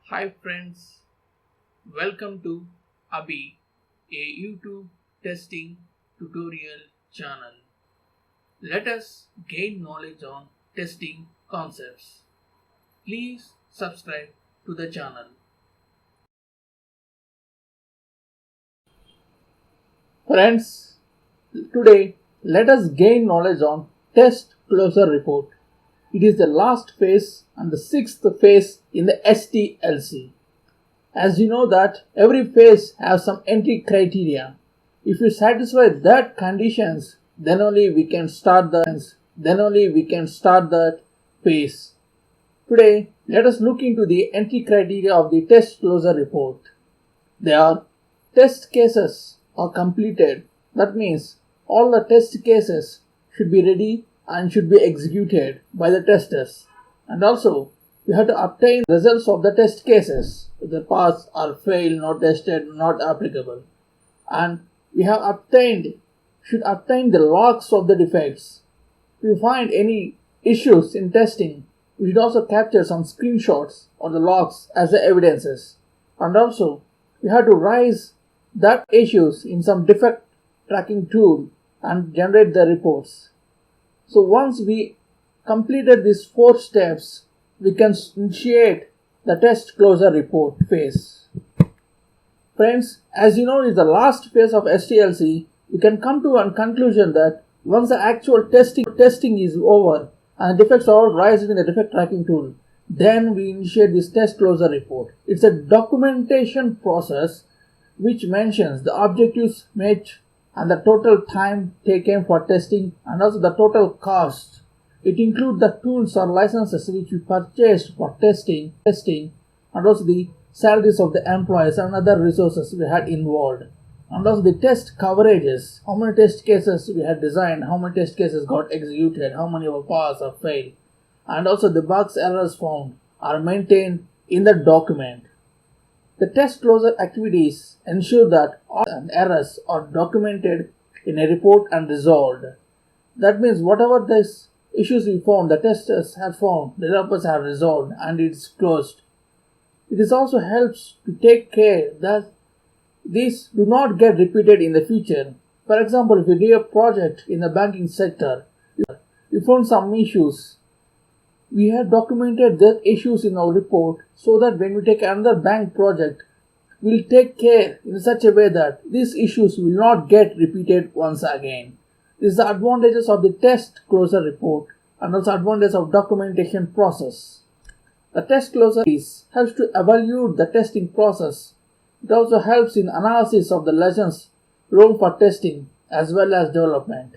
Hi friends, welcome to Abhey, a YouTube testing tutorial channel. Let us gain knowledge on testing concepts. Please subscribe to the channel. Friends, today let us gain knowledge on test closure report. It is the last phase and the sixth phase in the STLC. As you know that every phase has some entry criteria. If you satisfy that conditions, then only we can start that phase. Today, let us look into the entry criteria of the test closure report. They are: test cases are completed. That means all the test cases should be ready and should be executed by the testers. And also, we have to obtain results of the test cases, whether pass or fail, not tested, not applicable. And we should obtain the logs of the defects. If we find any issues in testing, we should also capture some screenshots or the logs as the evidences. And also, we have to raise that issues in some defect tracking tool and generate the reports. So once we completed these 4 steps, we can initiate the test closure report phase. Friends, as you know, is the last phase of STLC. We can come to a conclusion that once the actual testing is over and defects are all raised in the defect tracking tool, then we initiate this test closure report. It's a documentation process which mentions the objectives met and the total time taken for testing and also the total cost. It includes the tools or licenses which we purchased for testing and also the salaries of the employees and other resources we had involved. And also the test coverages, how many test cases we had designed, how many test cases got executed, how many were passed or failed. And also the bugs, errors found are maintained in the document. The test closure activities ensure that all errors are documented in a report and resolved. That means whatever these issues we found, the testers have found, developers have resolved and it's closed. It also helps to take care that these do not get repeated in the future. For example, if you do a project in the banking sector, you found some issues. We have documented the issues in our report so that when we take another bank project, we will take care in such a way that these issues will not get repeated once again. This is the advantages of the test closure report and also advantages of documentation process. The test closure helps to evaluate the testing process. It also helps in analysis of the lessons learned for testing as well as development.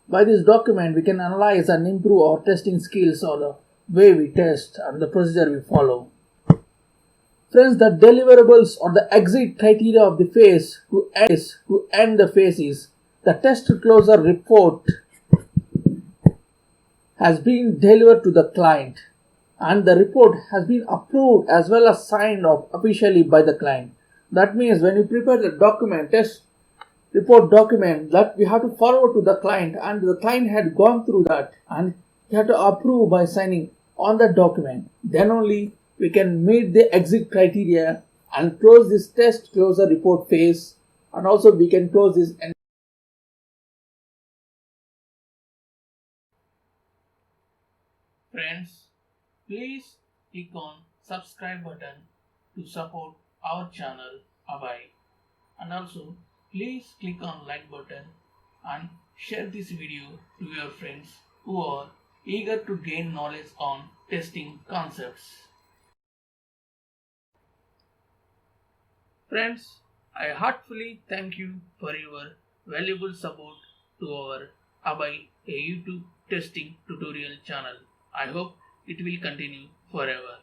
By this document, we can analyze and improve our testing skills or the way we test and the procedure we follow. Friends, the deliverables or the exit criteria of the phase to end the phase is the test closure report has been delivered to the client and the report has been approved as well as signed off officially by the client. That means when you prepare the document, test report document, that we have to forward to the client and the client had gone through that and he had to approve by signing on the document. Then only we can meet the exit criteria and close this test closure report phase, and also we can close this. Friends, please click on subscribe button to support our channel Abhey, and also please click on like button and share this video to your friends who are eager to gain knowledge on testing concepts. Friends, I heartfully thank you for your valuable support to our Abhey, a YouTube testing tutorial channel. I hope it will continue forever.